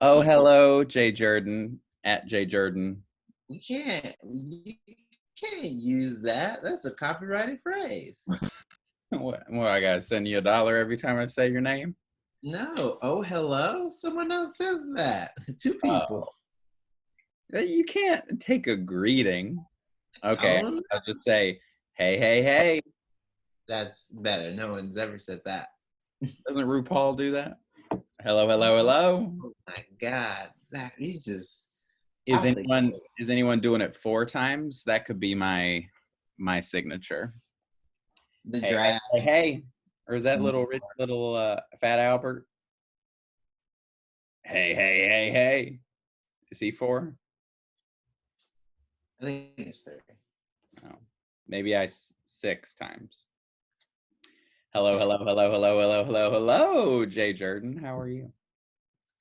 Oh, hello, Jay Jordan at Jay Jordan. You can't use that. That's a copyrighted phrase. What, I gotta send you $1 every time I say your name? No. Oh, hello. Someone else says that. Two Oh, people. you can't take a greeting. Okay, Oh, I'll just say, hey, hey, hey. that's better. No one's ever said that. Doesn't RuPaul do that? Hello, hello, hello. Oh my God, Zach, you just Is out the anyone gate. is anyone doing it 4 times? That could be my signature. The Hey, hey, drag. hey, hey. Or is that little Fat Albert? Hey, hey, hey, hey. Is he 4? I think it's 30. Oh, maybe 6 times. Hello, hello, hello, hello, hello, hello, hello, Jay Jordan. How are you?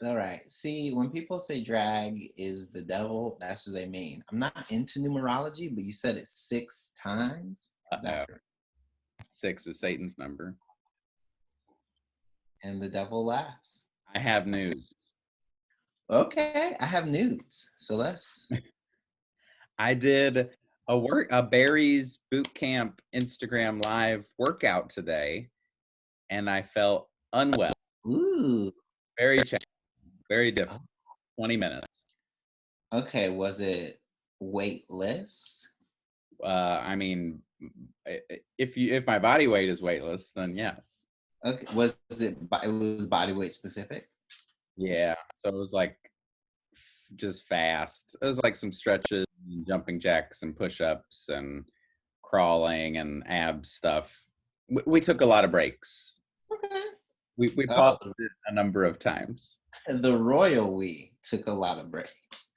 All right. See, when people say drag is the devil, that's what they mean. I'm not into numerology, but you said it 6 times. Is that Uh-oh. correct? 6 is Satan's number. And the devil laughs. I have news. Okay, I have nudes. So let's. I did a Barry's boot camp Instagram live workout today, and I felt unwell. Ooh. Very challenging, very Oh, difficult. 20 minutes. okay, was it weightless? I mean, if my body weight is weightless, then yes. Okay, it was body weight specific? Yeah. So it was like just fast. It was like some stretches, and jumping jacks, and push-ups, and crawling, and ab stuff. We took a lot of breaks. Okay. We Oh, paused it a number of times. the royal we took a lot of breaks.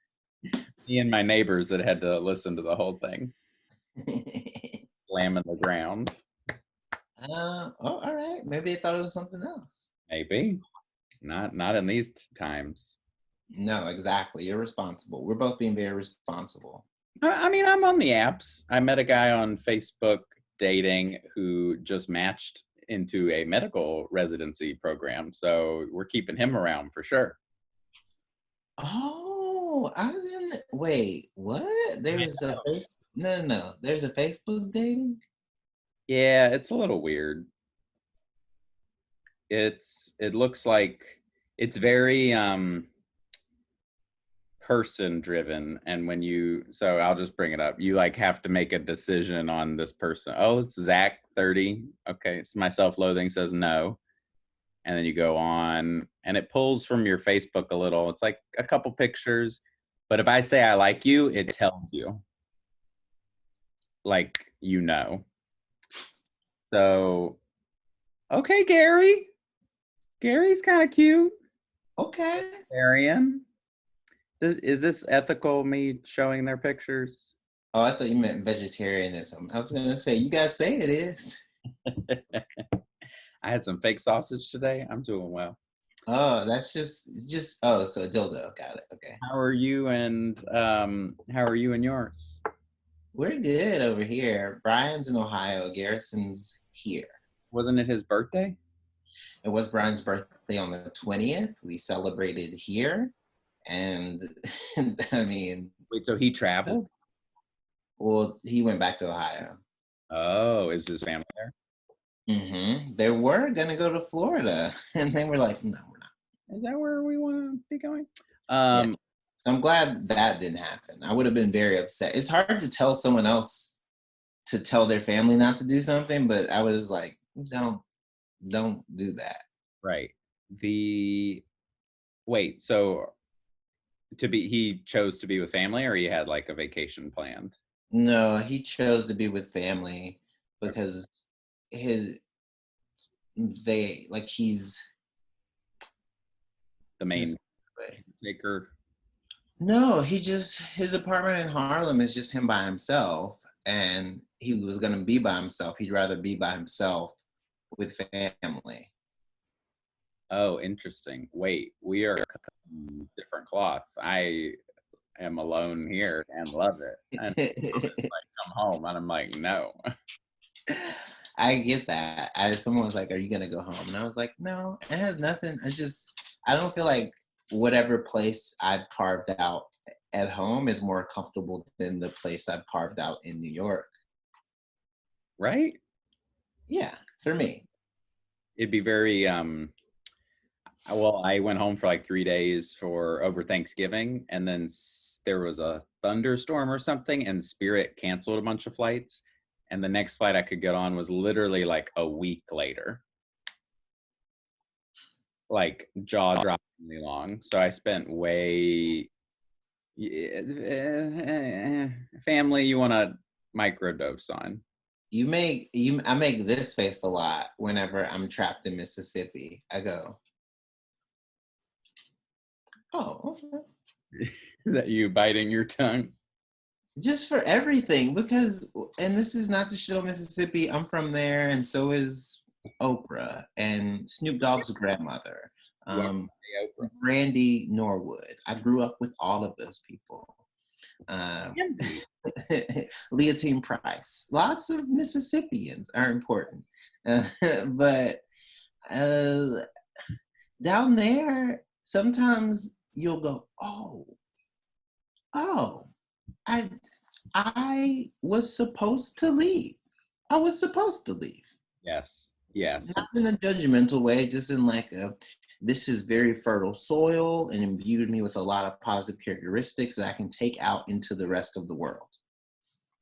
Me and my neighbors that had to listen to the whole thing, slamming the ground. Oh, all right. Maybe they thought it was something else. Maybe not in these times. No, exactly. You're responsible. We're both being very responsible. I mean, I'm on the apps. I met a guy on Facebook dating who just matched into a medical residency program, so we're keeping him around for sure. Oh, I didn't wait. What? There's a face. No, no, no. There's a Facebook dating. Yeah, it's a little weird. It looks like it's very person driven, and so I'll just bring it up. You like have to make a decision on this person. Oh, it's Zach 30. Okay, so my self-loathing says no. And then you go on and it pulls from your Facebook a little. It's like a couple pictures, but if I say I like you, it tells you, like, so okay, Gary's kind of cute. Okay. Arian, is this ethical, me showing their pictures? Oh, I thought you meant vegetarianism. I was gonna say you guys say it is. I had some fake sausage today. I'm doing well. Oh, that's just oh, so a dildo. Got it. Okay. How are you and yours? We're good over here. Brian's in Ohio. Garrison's here. Wasn't it his birthday? It was Brian's birthday on the 20th. We celebrated here. And I mean, Wait, so he traveled? well, he went back to Ohio. Oh, is his family there? They were gonna go to Florida, and they were like, "No, we're not." Is that where we want to be going? Yeah, so I'm glad that didn't happen. I would have been very upset. It's hard to tell someone else to tell their family not to do something, but I was like, don't do that. Right. The Wait, so he chose to be with family, or he had like a vacation planned? No, he chose to be with family Okay. because his they like he's The main taker. no, his apartment in Harlem is just him by himself, and he was gonna be by himself. He'd rather be by himself with family. Oh, interesting. Wait, we are different cloth. I am alone here and love it. And come home and I'm like, no. I get that. Someone was like, "Are you gonna go home?" And I was like, "No, it has nothing. I just I don't feel like whatever place I've carved out at home is more comfortable than the place I've carved out in New York. Right? Yeah, for me. It'd be very well, I went home for like 3 days for over Thanksgiving, and then there was a thunderstorm or something, and Spirit canceled a bunch of flights. And the next flight I could get on was literally like a week later, like jaw droppingly long. So I spent way family you want to microdose on. I make this face a lot whenever I'm trapped in Mississippi. I go, oh, okay. Is that you biting your tongue? Just for everything, because, and this is not to shit on Mississippi. I'm from there, and so is Oprah and Snoop Dogg's grandmother, You are Oprah. Brandy Norwood. I grew up with all of those people. Leontine Price. Lots of Mississippians are important, but down there, sometimes you'll go, oh, I was supposed to leave. I was supposed to leave. Yes. Yes. Not in a judgmental way, just in like this is very fertile soil and imbued me with a lot of positive characteristics that I can take out into the rest of the world.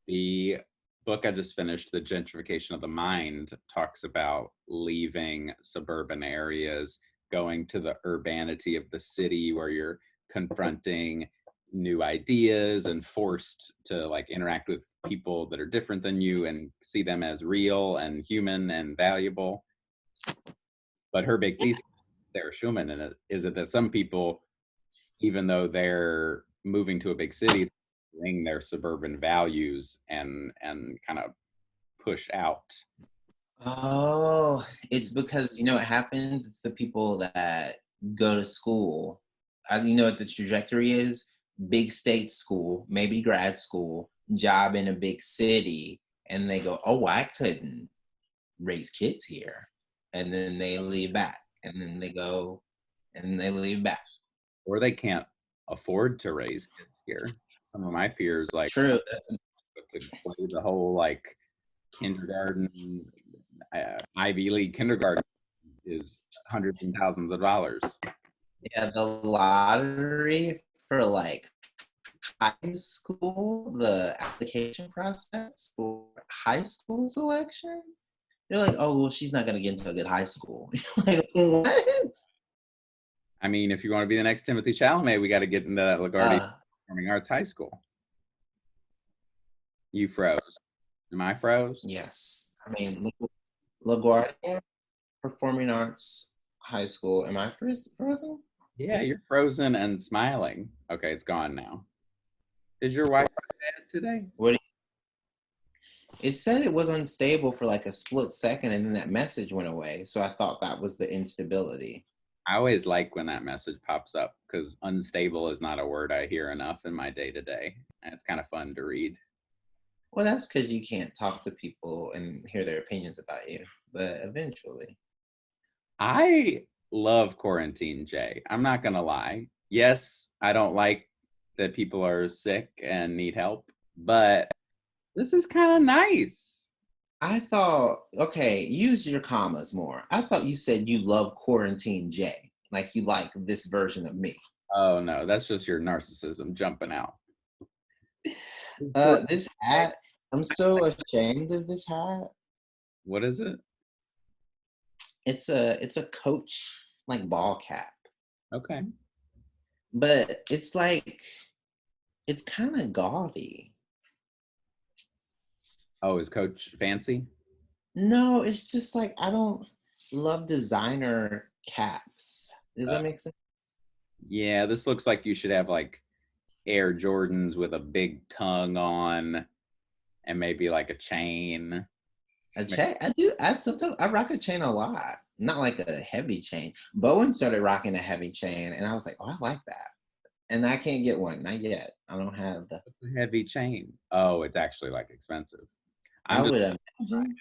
The book I just finished, The Gentrification of the Mind, talks about leaving suburban areas, going to the urbanity of the city where you're confronting new ideas and forced to like interact with people that are different than you and see them as real and human and valuable. But her big piece, Sarah Schumann, in it is that some people, even though they're moving to a big city, bring their suburban values and kind of push out. Oh, it's because you know what happens? It's the people that go to school. You know what the trajectory is? Big state school, maybe grad school, job in a big city, and they go, oh, I couldn't raise kids here. And then they leave back. And then they go and they leave back. Or they can't afford to raise kids here. Some of my peers like True. to play the whole like kindergarten, Ivy League kindergarten is hundreds and thousands of dollars. Yeah, the lottery for like high school, the application process for high school selection, they're like, oh, well, she's not going to get into a good high school. Like, what? I mean, if you want to be the next Timothy Chalamet, we got to get into that LaGuardia Performing Arts High School. You froze. Am I froze? Yes. I mean, LaGuardia Performing Arts High School. Am I frozen? Yeah, you're frozen and smiling. Okay, it's gone now. Is your Wi-Fi bad today? It said it was unstable for like a split second, and then that message went away. So I thought that was the instability. I always like when that message pops up because unstable is not a word I hear enough in my day-to-day. And it's kind of fun to read. Well, that's because you can't talk to people and hear their opinions about you. But eventually. I love Quarantine Jay. I'm not going to lie. Yes, I don't like that people are sick and need help, but this is kind of nice. I thought, okay, use your commas more. I thought you said you love Quarantine Jay, like you like this version of me. Oh no, that's just your narcissism jumping out. This hat, I'm so ashamed of this hat. What is it? It's a Coach like ball cap. Okay. But it's like it's kind of gaudy. Oh, is Coach fancy? No, it's just like I don't love designer caps. Does that make sense? Yeah, this looks like you should have like Air Jordans with a big tongue on and maybe like a chain. A chain? I do. I sometimes I rock a chain a lot. Not like a heavy chain. Bowen started rocking a heavy chain, and I was like, oh, I like that. And I can't get one, not yet. I don't have the heavy chain. Oh, it's actually like expensive. I would imagine.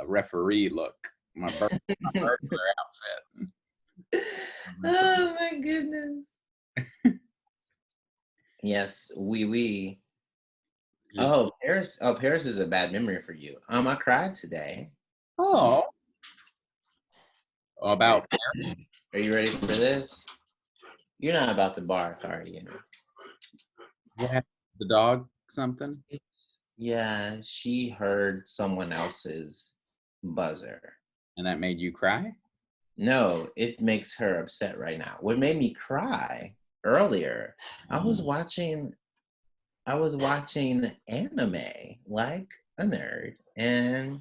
Referee look. My burglar outfit. Oh my goodness. Yes, we. Just Oh, Paris. Oh, Paris is a bad memory for you. I cried today. oh, Are you, about are you ready for this? You're not about to bark, are you? what happened to the dog? Something, Yeah, she heard someone else's buzzer. and that made you cry. No, it makes her upset right now. What made me cry earlier, I was watching I was watching anime like a nerd, and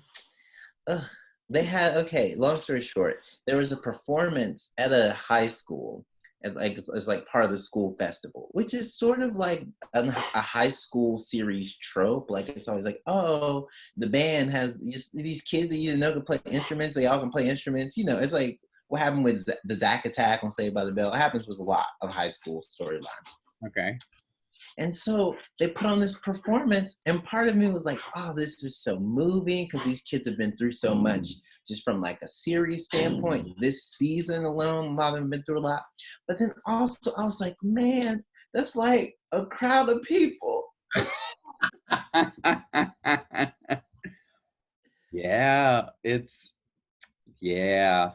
ugh, they had okay. Long story short, there was a performance at a high school, and like it's like part of the school festival, which is sort of like a high school series trope. Like it's always like, oh, the band has these kids that you know can play instruments. They all can play instruments. You know, it's like what happened with the Zack Attack on Saved by the Bell. It happens with a lot of high school storylines. Okay. And so they put on this performance, and part of me was like, oh, this is so moving because these kids have been through so much just from like a series standpoint. This season alone, a lot of them have been through a lot. But then also I was like, man, that's like a crowd of people. Yeah, it's yeah.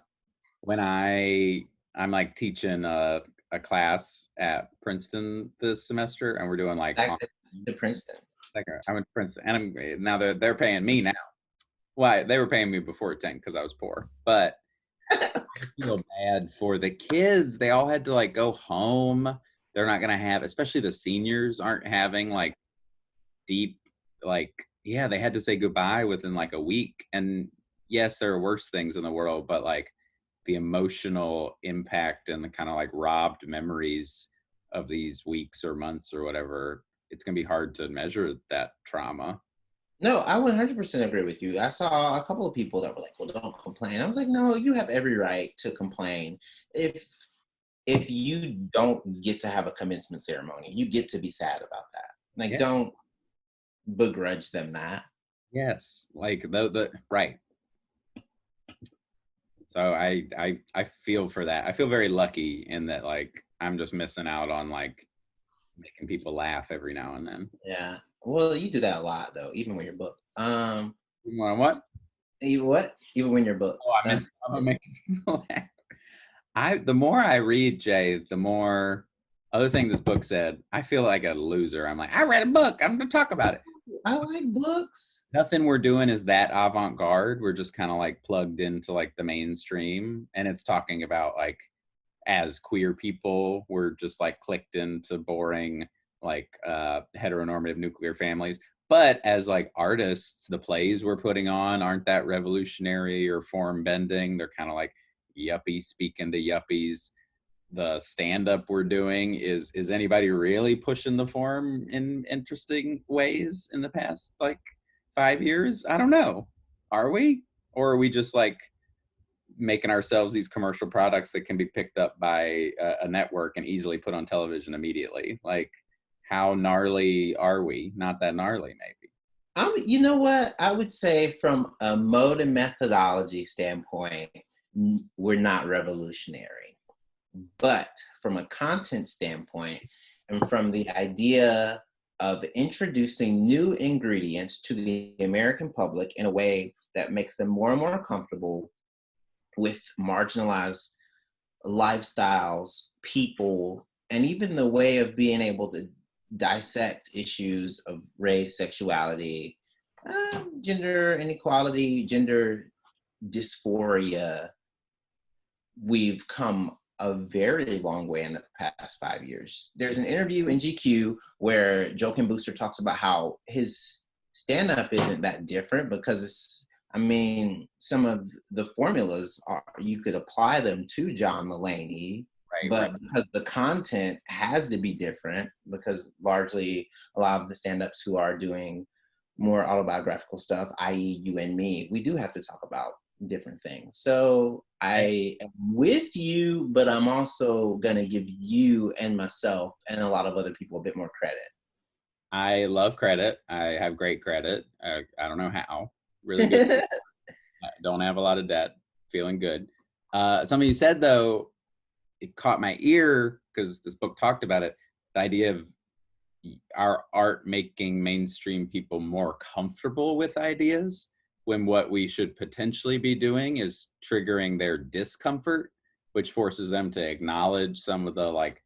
When I'm like teaching a class at Princeton this semester, and we're doing like Back to Princeton. I'm at Princeton, and now they're paying me now. Why they were paying me before 10 because I was poor, but I feel bad for the kids. They all had to like go home. They're not gonna have, especially the seniors aren't having like deep, like, yeah, they had to say goodbye within like a week. And yes, there are worse things in the world, but like the emotional impact and the kind of like robbed memories of these weeks or months or whatever, it's gonna be hard to measure that trauma. No, I 100% agree with you. I saw a couple of people that were like, well, don't complain. I was like, no, you have every right to complain. If you don't get to have a commencement ceremony, you get to be sad about that. Like, Yeah. don't begrudge them that. Yes. Like the right. So I feel for that. I feel very lucky in that like I'm just missing out on like making people laugh every now and then. Yeah. Well, you do that a lot though, even when you're booked. You want what? You what? Even when you're booked. Oh, I miss I'm making people laugh. The more I read, Jay, the more other thing this book said, I feel like a loser. I'm like, I read a book. I'm gonna talk about it. I like books. Nothing we're doing is that avant-garde. We're just kind of like plugged into like the mainstream. And it's talking about like as queer people, we're just like clicked into boring like heteronormative nuclear families. But as like artists, the plays we're putting on aren't that revolutionary or form bending. They're kind of like yuppies speaking to yuppies. The stand up we're doing is anybody really pushing the form in interesting ways in the past like 5 years? I don't know. Are we? Or are we just like making ourselves these commercial products that can be picked up by a network and easily put on television immediately? Like, how gnarly are we? Not that gnarly, maybe. You know what? I would say from a mode and methodology standpoint, we're not revolutionary. But from a content standpoint, and from the idea of introducing new ingredients to the American public in a way that makes them more and more comfortable with marginalized lifestyles, people, and even the way of being able to dissect issues of race, sexuality, gender inequality, gender dysphoria, we've come a very long way in the past 5 years. There's an interview in GQ where Joakim Booster talks about how his stand-up isn't that different because it's, I mean, some of the formulas are, you could apply them to John Mulaney, Right, but right. because the content has to be different, because largely a lot of the stand-ups who are doing more autobiographical stuff, i.e. you and me, we do have to talk about different things. So I am with you, but I'm also going to give you and myself and a lot of other people a bit more credit. I love credit. I have great credit. I don't know how. Really good. I don't have a lot of debt. Feeling good. Something you said though, it caught my ear because this book talked about it, the idea of our art making mainstream people more comfortable with ideas, when what we should potentially be doing is triggering their discomfort, which forces them to acknowledge some of the like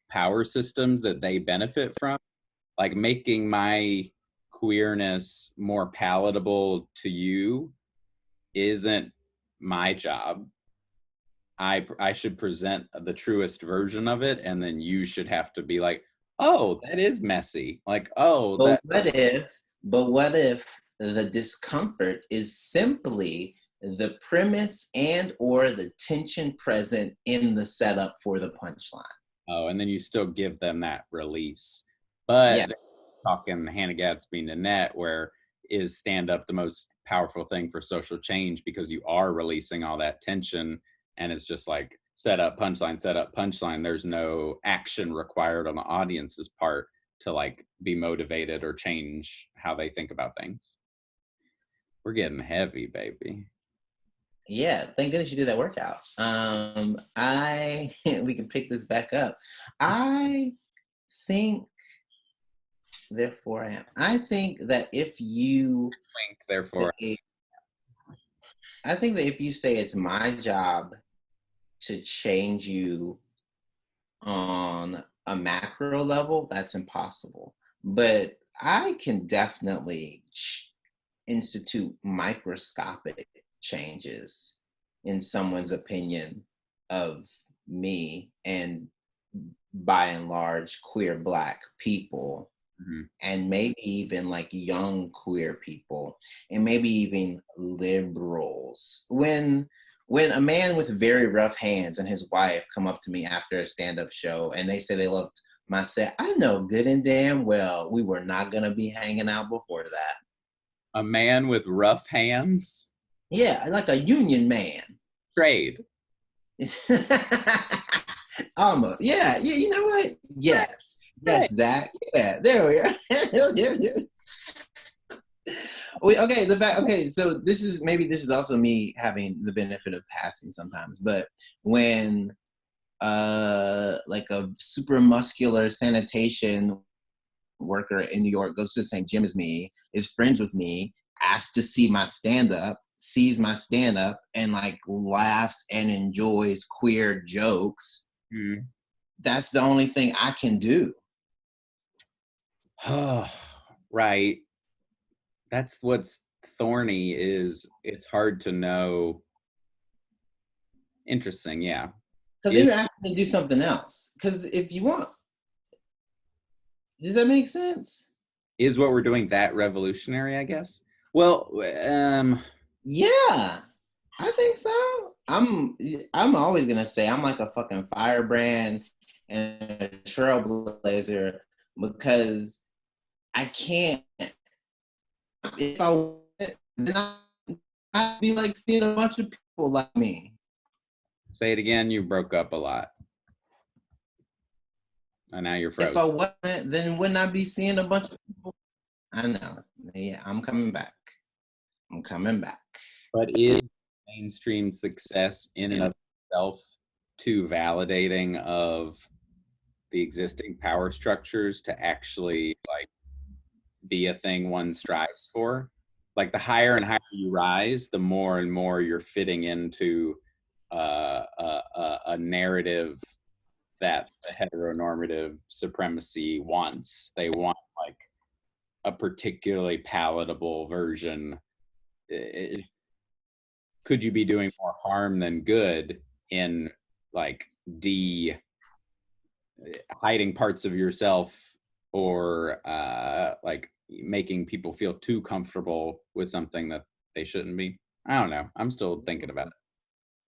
power systems that they benefit from. Like making my queerness more palatable to you isn't my job. I should present the truest version of it, and then you should have to be like, oh, that is messy. Like, oh, But that. what if the discomfort is simply the premise and or the tension present in the setup for the punchline? Oh, and then you still give them that release. Yeah. But talking Hannah Gadsby Nanette, where is stand up the most powerful thing for social change, because you are releasing all that tension, and it's just like set up punchline, set up punchline. There's no action required on the audience's part to like be motivated or change how they think about things. We're getting heavy, baby. Yeah, thank goodness you did that workout. I we can pick this back up. I think, therefore I am. I think that if you Wink, therefore. say, I think that if you say it's my job to change you on a macro level, that's impossible. But I can definitely institute microscopic changes in someone's opinion of me and, by and large, queer Black people, Mhm. and maybe even like young queer people, and maybe even liberals. When a man with very rough hands and his wife come up to me after a stand-up show and they say they loved my set, I know good and damn well we were not gonna be hanging out before that. A man with rough hands? Yeah, like a union man. Trade. Almost. Yeah, yeah, you know what? Yes. Right. Yes, Zach. Yeah, there we are. Okay, okay, so this is also me having the benefit of passing sometimes, but when like a super muscular sanitation worker in New York goes to the same gym as me, is friends with me, asks to see my stand-up, sees my stand-up, and like laughs and enjoys queer jokes, Mm. that's the only thing I can do. Right. That's what's thorny, is it's hard to know. Interesting, yeah. Because then Is you're asking to do something else. Because if you want, does that make sense? is what we're doing that revolutionary, I guess? Well, Yeah, I think so. I'm always gonna say I'm like a fucking firebrand and a trailblazer, because I can't. If I wanted, then I'd be like seeing a bunch of people like me. say it again, you broke up a lot. And now you're If frozen. I wasn't, then wouldn't I be seeing a bunch of people? I know. Yeah, I'm coming back. I'm coming back. But is mainstream success in and of itself too validating of the existing power structures to actually like be a thing one strives for? Like the higher and higher you rise, the more and more you're fitting into a narrative that the heteronormative supremacy wants. They want like a particularly palatable version. Could you be doing more harm than good in like de hiding parts of yourself, or like making people feel too comfortable with something that they shouldn't be? I don't know. I'm still thinking about it.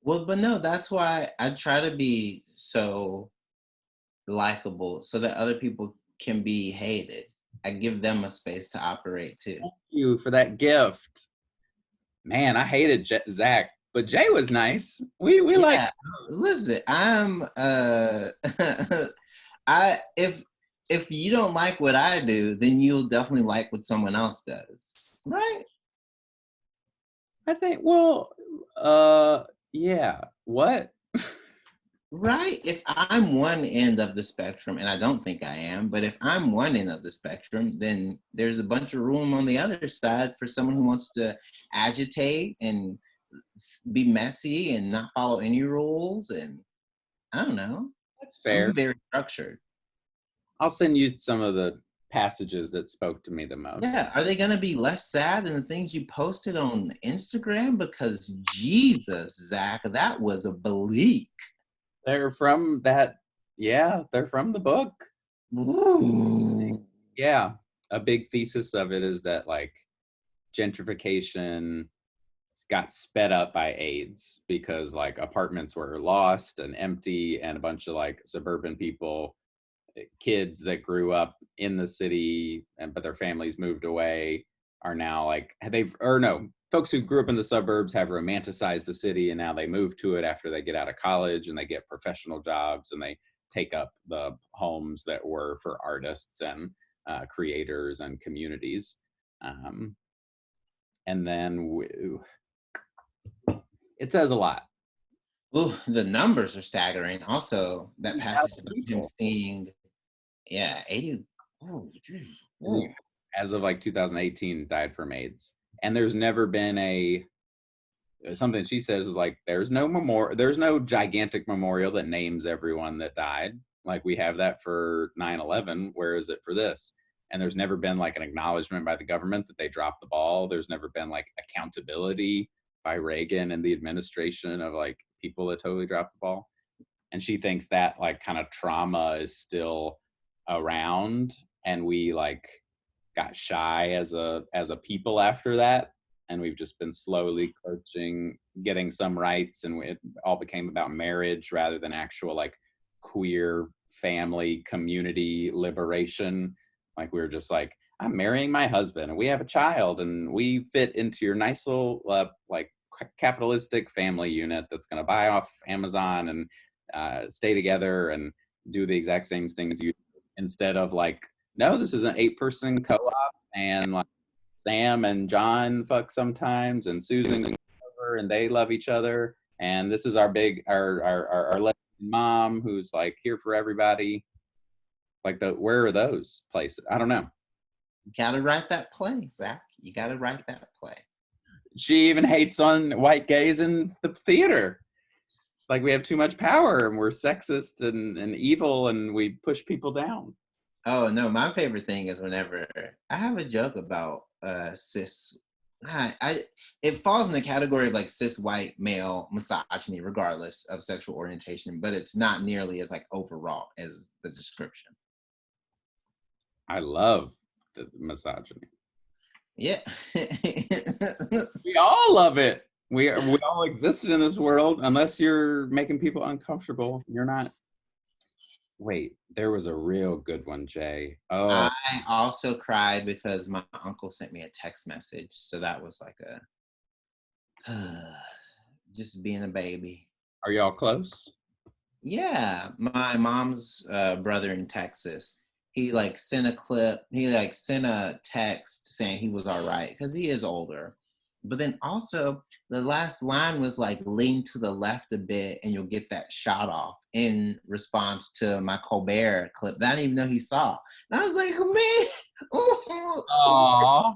Well, but no, that's why I try to be so likable so that other people can be hated. I give them a space to operate too. Thank you for that gift. Man, I hated Zach, but Jay was nice. We like. Yeah, listen, I'm I if you don't like what I do, then you'll definitely like what someone else does. Right? I think. Well, yeah. What? Right. If I'm one end of the spectrum, and I don't think I am, but if I'm one end of the spectrum, then there's a bunch of room on the other side for someone who wants to agitate and be messy and not follow any rules. And I don't know. That's I'm fair. very structured. I'll send you some of the passages that spoke to me the most. Yeah. Are they going to be less sad than the things you posted on Instagram? Because Jesus, Zach, that was a bleak. They're from that, yeah, they're from the book. Ooh. Yeah. A big thesis of it is that like gentrification got sped up by AIDS because like apartments were lost and empty, and a bunch of like suburban people, kids that grew up in the city and but their families moved away, are now like folks who grew up in the suburbs have romanticized the city, and now they move to it after they get out of college and they get professional jobs and they take up the homes that were for artists and creators and communities. And then it says a lot. Ooh, the numbers are staggering. Also, that passage about him People. seeing, 80. Oh, geez. Ooh. As of like 2018, died from AIDS. And there's never been something she says is like, there's no gigantic memorial that names everyone that died. Like we have that for 9/11. Where is it for this? And there's never been like an acknowledgement by the government that they dropped the ball. There's never been like accountability by Reagan and the administration of like people that totally dropped the ball. And she thinks that like kind of trauma is still around, and we like got shy as a people after that, and we've just been slowly coaching getting some rights, and it all became about marriage rather than actual like queer family community liberation. Like we were just like, I'm marrying my husband and we have a child and we fit into your nice little like capitalistic family unit that's going to buy off Amazon and stay together and do the exact same things you, instead of like, no, this is an 8-person co-op, and like Sam and John fuck sometimes, and Susan over, and they love each other, and this is our big our lesbian mom who's like here for everybody. Like where are those places? I don't know. You gotta write that play, Zach. You gotta write that play. She even hates on white gays in the theater. Like we have too much power and we're sexist and evil and we push people down. Oh no, my favorite thing is whenever I have a joke about cis. It falls in the category of like cis white male misogyny, regardless of sexual orientation, but it's not nearly as like overwrought as the description. I love the misogyny. Yeah. We all love it. We all existed in this world. Unless you're making people uncomfortable, you're not. Wait, there was a real good one, Jay. Oh, I also cried because my uncle sent me a text message. So that was like just being a baby. are y'all close? Yeah, my mom's brother in Texas. He like sent a clip. He like sent a text saying he was all right because he is older. But then also the last line was like lean to the left a bit and you'll get that shot off in response to my Colbert clip that I didn't even know he saw. And I was like, man, Aww,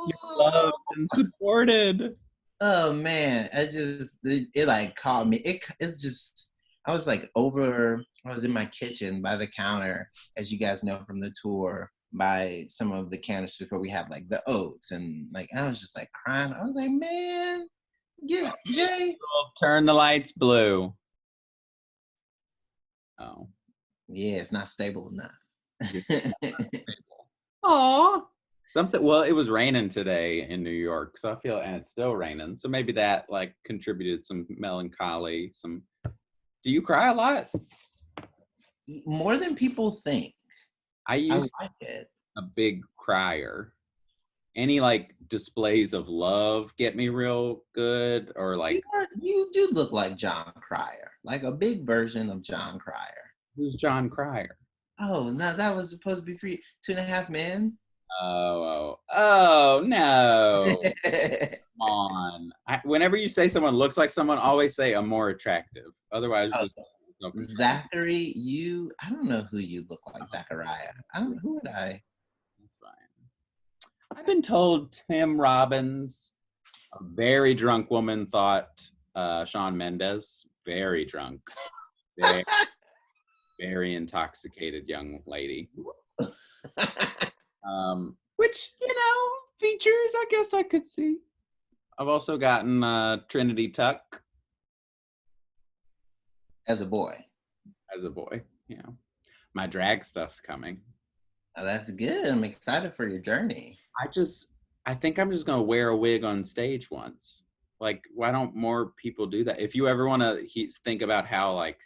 you're loved and supported. oh man, it like caught me. It's just I was like I was in my kitchen by the counter, as you guys know from the tour, by some of the canisters where we have like the oats and like I was just like crying. I was like, man, yeah, Jay. Turn the lights blue. Oh. Yeah, it's not stable enough. Aw. Something, well, it was raining today in New York, so I feel, and it's still raining. So maybe that like contributed some melancholy, some. Do you cry a lot? More than people think. I used like it. a big crier. Any like displays of love get me real good, or like You do look like John Cryer, like a big version of John Cryer. who's John Cryer? Oh no, that was supposed to be free. 2.5 Men. Oh no! Come on. Whenever you say someone looks like someone, always say a more attractive. Otherwise, just Zachary, I don't know who you look like, Zachariah. Who would I? That's fine. I've been told Tim Robbins, a very drunk woman, thought Shawn Mendes, very drunk, very, very intoxicated young lady. Which, features I guess I could see. I've also gotten Trinity Tuck. As a boy. As a boy, my drag stuff's coming. Oh, that's good. I'm excited for your journey. I think I'm just gonna wear a wig on stage once. Like, why don't more people do that? If you ever want to think about how like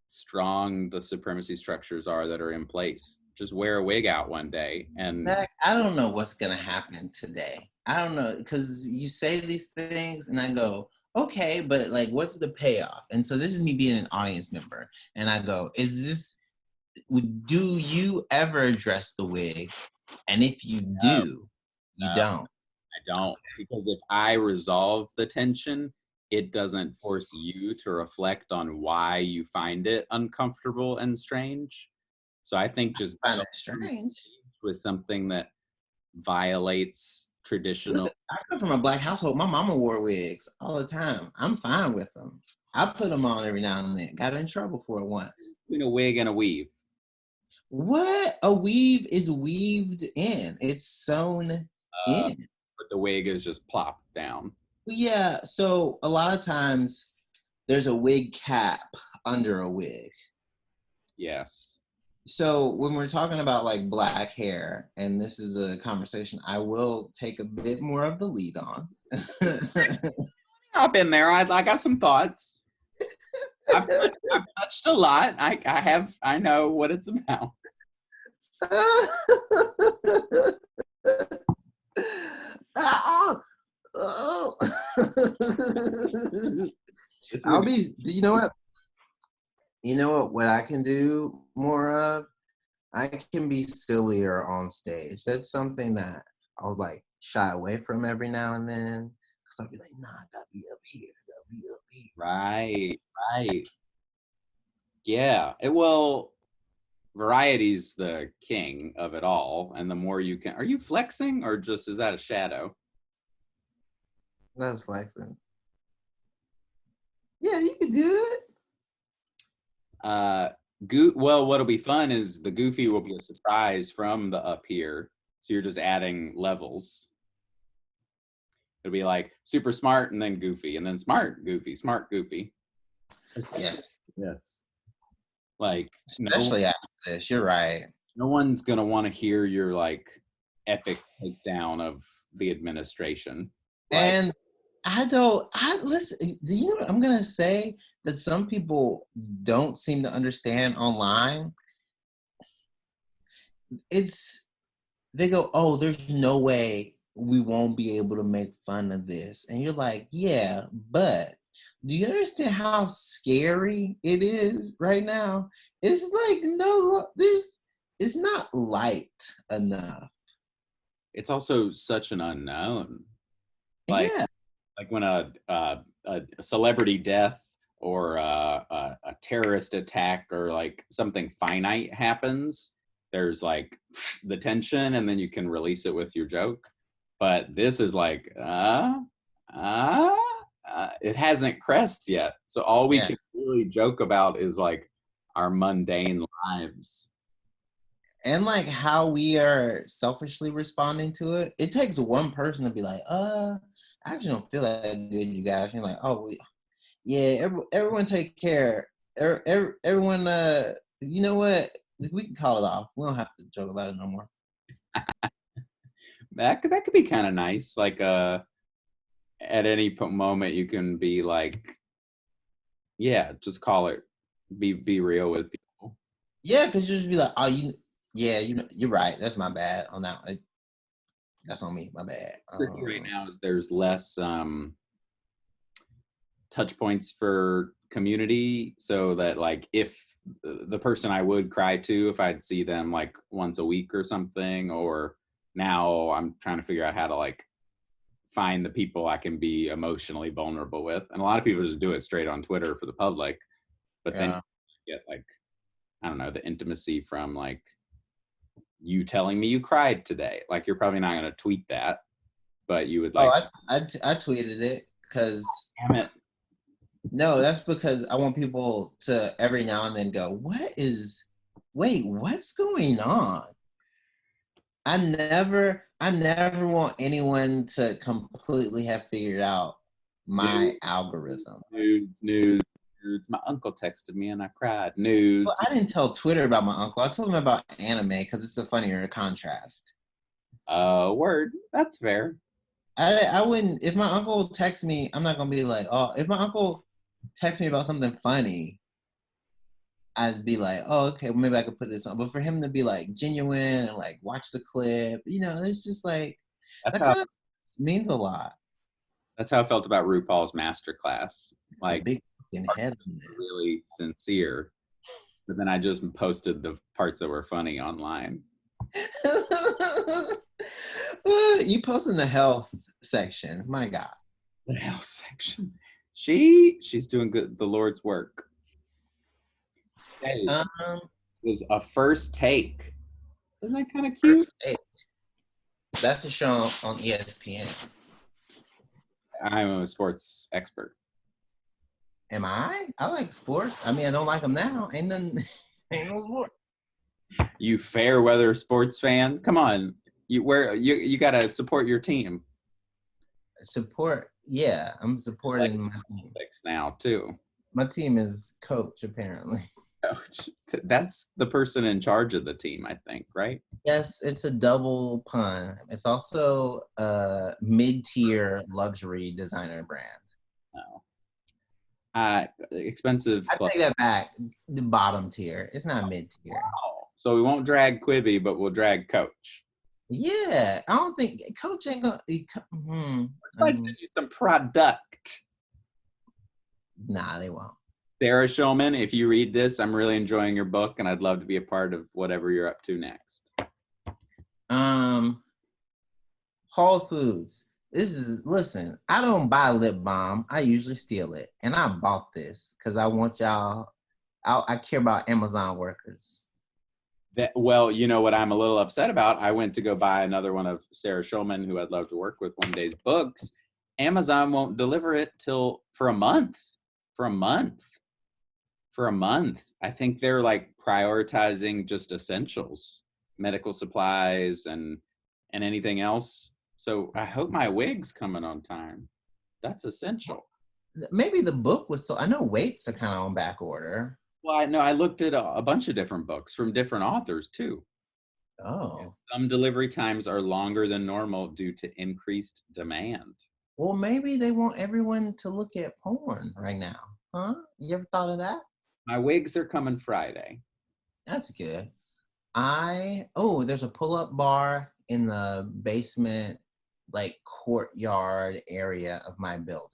strong the supremacy structures are that are in place, just wear a wig out one day. And Zach, I don't know what's gonna happen today. I don't know, because you say these things and I go, okay, but like, what's the payoff? And so this is me being an audience member, and I go, do you ever address the wig? And if you do, you don't. I don't, because if I resolve the tension, it doesn't force you to reflect on why you find it uncomfortable and strange. So I think just I find it strange with something that violates traditional. Listen, I come from a Black household. My mama wore wigs all the time. I'm fine with them. I put them on every now and then. Got in trouble for it once. Between a wig and a weave. What? A weave is weaved in. It's sewn in. But the wig is just plopped down. Yeah. So a lot of times there's a wig cap under a wig. Yes. So when we're talking about like Black hair, and this is a conversation I will take a bit more of the lead on. I've been there. I got some thoughts. I've touched a lot. I know what it's about. I'll be, you know what? You know what I can do more of? I can be sillier on stage. That's something that I'll like shy away from every now and then. Cause I'll be like, nah, gotta be up here, gotta be up here. Right. Yeah. Variety's the king of it all. And the more you can, are you flexing or just, is that a shadow? That's flexing. Yeah, you can do it. Well, what'll be fun is the goofy will be a surprise from the up here. So you're just adding levels. It'll be like super smart and then goofy and then smart, goofy, smart, goofy. Yes. Like, especially after this, you're right. No one's gonna want to hear your like epic takedown of the administration. And listen, you know what I'm gonna say that some people don't seem to understand online? They go, oh, there's no way we won't be able to make fun of this. And you're like, yeah, but do you understand how scary it is right now? It's like, it's not light enough. It's also such an unknown. Like when a celebrity death or a terrorist attack or like something finite happens, there's like the tension and then you can release it with your joke. But this is like, it hasn't crest yet. So all we can really joke about is like our mundane lives. And like how we are selfishly responding to it. It takes one person to be like, I actually don't feel that good, you guys. And you're like, oh, everyone take care. Everyone, you know what? We can call it off. We don't have to joke about it no more. That could be kind of nice. Like, at any moment you can be like, yeah, just call it. Be real with people. Yeah, because you just be like, oh, you're right. That's my bad on that one. That's on me. My bad. Right now is there's less touch points for community, so that like if the person I would cry to if I'd see them like once a week or something, or now I'm trying to figure out how to like find the people I can be emotionally vulnerable with, and a lot of people just do it straight on Twitter for the public. But then you get like, I don't know, the intimacy from like you telling me you cried today. Like you're probably not going to tweet that, but you would Oh, like, I tweeted it because damn it. no, that's because I want people to every now and then go, wait, what's going on? I never want anyone to completely have figured out my Nudes, algorithm. nudes. My uncle texted me and I cried. Well, Nudes. I didn't tell Twitter about my uncle. I told him about anime because it's a funnier contrast. Word. That's fair. I wouldn't if my uncle texts me, I'm not gonna be like, oh, if my uncle texts me about something funny, I'd be like, oh, okay, well, maybe I could put this on. But for him to be like genuine and like watch the clip, it's just like That's that how kind of means a lot. that's how I felt about RuPaul's masterclass. A Like big fucking head on this. really sincere. But then I just posted the parts that were funny online. You post in the health section. My God. The health section. She's doing good the Lord's work. Hey, Um, it was a first take. Isn't that kind of cute? First Take. That's a show on ESPN. I'm a sports expert. Am I? I like sports. I mean, I don't like them now. Ain't no sport. You fair weather sports fan? Come on. You gotta support your team. Support. Yeah, I'm Like supporting my team. now too. My team is coach, apparently. Coach. That's the person in charge of the team, I think, right? Yes, it's a double pun. It's also a mid-tier luxury designer brand. No. Expensive I club. take that back. The bottom tier. It's not mid-tier. So we won't drag Quibi, but we'll drag Coach. Yeah, I don't think Coach ain't gonna. Let's send you some product. Nah, they won't. Sarah Schulman, if you read this, I'm really enjoying your book, and I'd love to be a part of whatever you're up to next. Whole Foods. Listen, I don't buy lip balm. I usually steal it. And I bought this because I want y'all, I care about Amazon workers. Well, you know what I'm a little upset about? I went to go buy another one of Sarah Schulman, who I'd love to work with one day's books. Amazon won't deliver it till for a month. For a month. For a month. I think they're like prioritizing just essentials, medical supplies and anything else. So I hope my wig's coming on time. That's essential. Maybe the book was I know weights are kind of on back order. Well, I know I looked at a bunch of different books from different authors too. Oh. Some delivery times are longer than normal due to increased demand. Well, maybe they want everyone to look at porn right now. Huh? You ever thought of that? My wigs are coming Friday. That's good. There's a pull-up bar in the basement, like courtyard area of my building.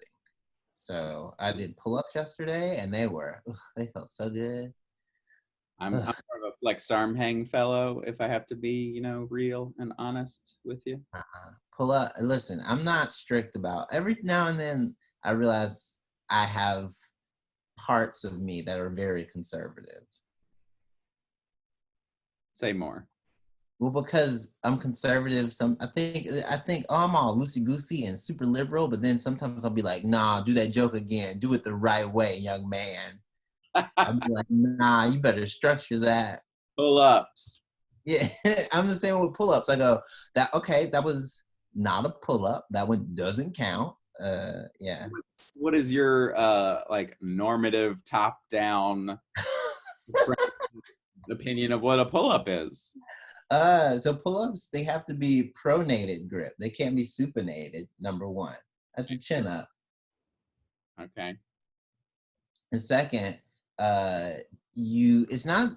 So I did pull-ups yesterday and they felt so good. I'm more of a flex arm hang fellow if I have to be, real and honest with you. Pull up. Listen, I'm not strict about every now and then I realize I have parts of me that are very conservative. Say more. Well, because I'm conservative, I think oh, I'm all loosey goosey and super liberal, but then sometimes I'll be like, nah, do that joke again. Do it the right way, young man. I'll be like, nah, you better structure that. Pull-ups. Yeah, I'm the same with pull-ups. I go, that was not a pull-up. That one doesn't count. Yeah. What is your like normative top-down opinion of what a pull-up is? So pull-ups, they have to be pronated grip. They can't be supinated, number one. That's a chin-up. Okay. And second, it's not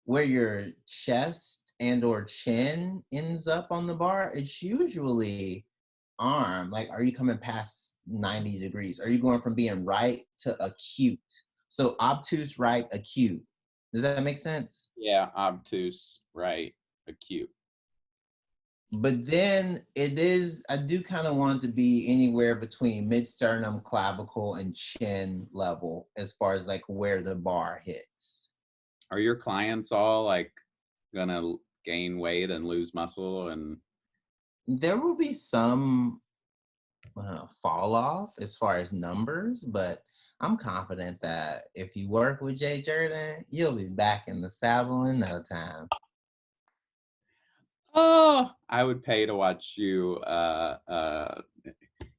where your chest and or chin ends up on the bar. It's usually arm. Like, are you coming past 90 degrees? Are you going from being right to acute? So obtuse, right, acute. Does that make sense? Yeah, obtuse, right, acute. But then I do kind of want to be anywhere between mid-sternum, clavicle, and chin level as far as like where the bar hits. Are your clients all like gonna gain weight and lose muscle? And There will be some fall off as far as numbers, but I'm confident that if you work with Jay Jordan, you'll be back in the saddle in no time. oh, I would pay to watch you.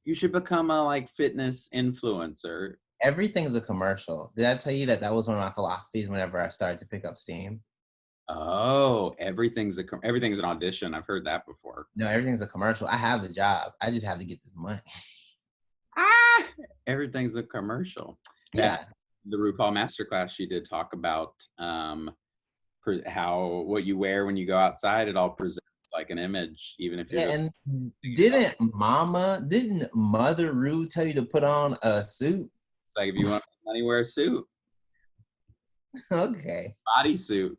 You should become a like fitness influencer. Everything's a commercial. Did I tell you that was one of my philosophies whenever I started to pick up steam? Oh, everything's an audition. I've heard that before. No, everything's a commercial. I have the job. I just have to get this money. Ah, everything's a commercial. Yeah. That the RuPaul masterclass, she did talk about how what you wear when you go outside, it all presents like an image, even if you're Yeah, just and didn't Mother Rue tell you to put on a suit? like if you want money, wear a suit, Okay. bodysuit.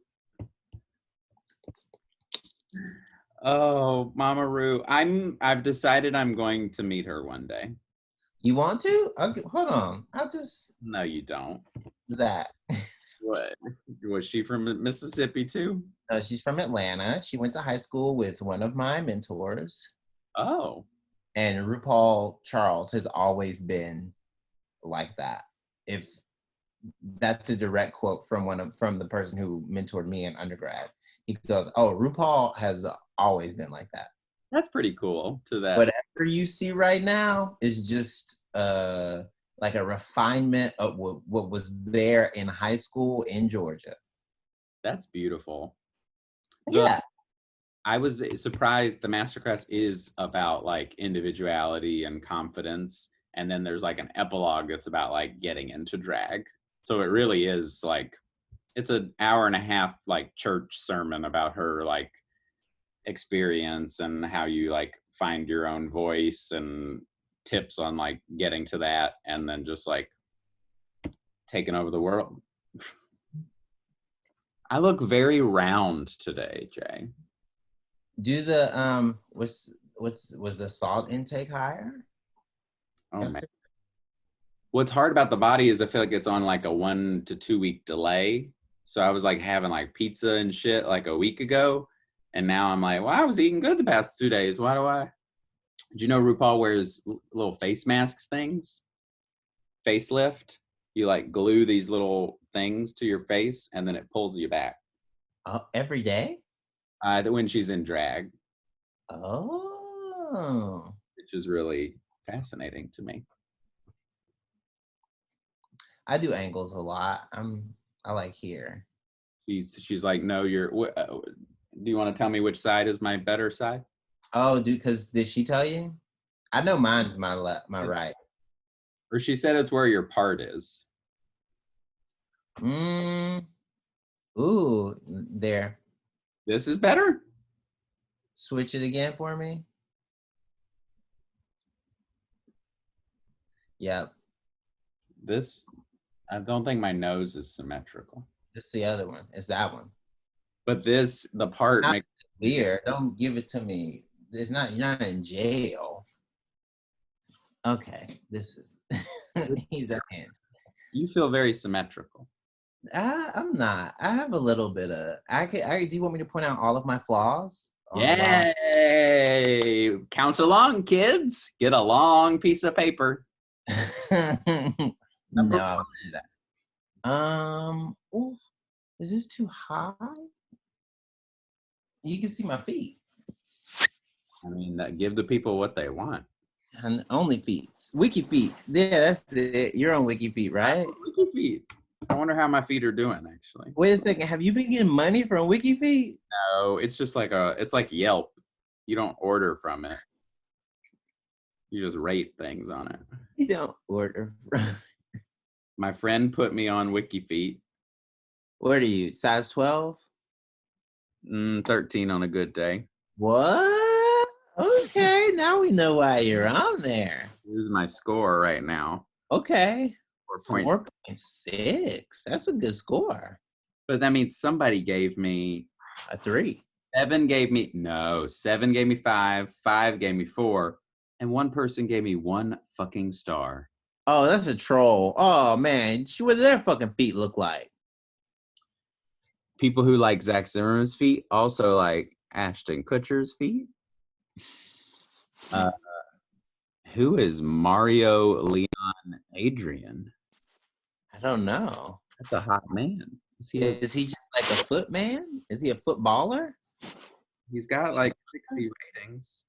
Oh, Mama Rue, I've decided I'm going to meet her one day. You want to? Okay, hold on. I'll just No, you don't. that. What? Was she from Mississippi too? No, she's from Atlanta. She went to high school with one of my mentors. Oh, And RuPaul Charles has always been like that. If that's a direct quote from the person who mentored me in undergrad. He goes, "Oh, RuPaul has always been like that. that's pretty cool. To that, Whatever you see right now is just like a refinement of what was there in high school in Georgia." that's beautiful. The Yeah. I was surprised the masterclass is about like individuality and confidence. And then there's like an epilogue that's about like getting into drag. So it really is like, it's an hour and a half like church sermon about her like experience and how you like find your own voice and tips on like getting to that and then just like taking over the world. I look very round today, Jay. Do the was the salt intake higher? Oh man. Yes. What's hard about the body is I feel like it's on like a 1 to 2 week delay. So I was like having like pizza and shit like a week ago. And now I'm like, well, I was eating good the past 2 days. Why do I? Do you know RuPaul wears little face masks things? Facelift. You like glue these little things to your face and then it pulls you back. Every day? When she's in drag, Oh. which is really fascinating to me. I do angles a lot. I like here. She's like, no, do you want to tell me which side is my better side? Oh, because did she tell you? I know mine's my left, my right. Or she said it's where your part is. Ooh, there. This is better? Switch it again for me. Yep. This, I don't think my nose is symmetrical. It's the other one. It's that one. But this, the part Not makes weird. Don't give it to me. It's not. You're not in jail. Okay. This is. He's a hint. you feel very symmetrical. I'm not. I have a little bit of. Do you want me to point out all of my flaws? Yay! Count along, kids. Get a long piece of paper. No, I won't do that. Oof, is this too high? You can see my feet. I mean, give the people what they want. And only feet. Wiki feet. Yeah, that's it. You're on Wiki feet, right? Wiki feet. I wonder how my feet are doing, actually. Wait a second. Have you been getting money from Wiki feet? No, it's just like it's like Yelp. You don't order from it. You just rate things on it. You don't order. My friend put me on WikiFeet. What are you? Size 12? 13 on a good day. What? Okay, now we know why you're on there. This is my score right now. Okay. 4.6. 4.6. That's a good score. But that means somebody gave me A 3. 7 gave me 5, 5 gave me 4, and one person gave me 1 fucking star. Oh, that's a troll. Oh man, what do their fucking feet look like? People who like Zach Zimmerman's feet also like Ashton Kutcher's feet. Who is Mario Leon Adrian? I don't know. That's a hot man. Is he just like a foot man? Is he a footballer? He's got like 60 ratings.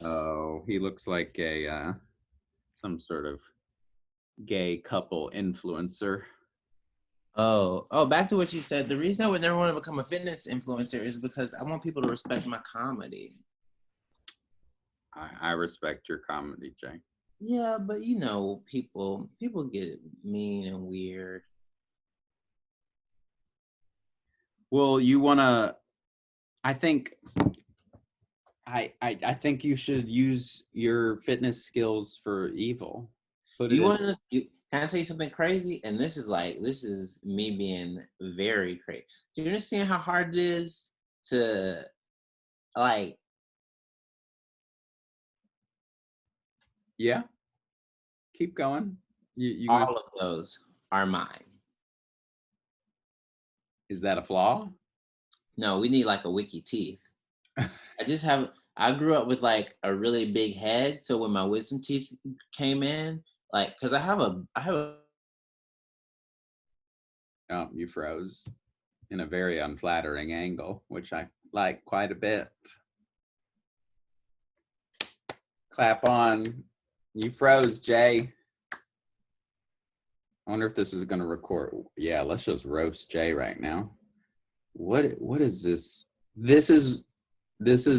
Oh, he looks like a some sort of gay couple influencer. Oh, back to what you said. The reason I would never want to become a fitness influencer is because I want people to respect my comedy. I respect your comedy, Jay. Yeah, but people get mean and weird. Well, you wanna I think I think you should use your fitness skills for evil. Can I tell you something crazy? And this is me being very crazy. Do you understand how hard it is to like? Yeah. Keep going. You All of those are mine. Is that a flaw? No, we need like a wiki teeth. I grew up with like a really big head, so when my wisdom teeth came in, like, cause I have a. Oh, you froze in a very unflattering angle, which I like quite a bit. Clap on. You froze, Jay. I wonder if this is going to record. Yeah, let's just roast Jay right now. What is this? This is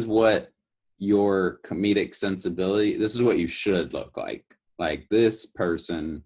what your comedic sensibility, this is what you should look like. Like, this person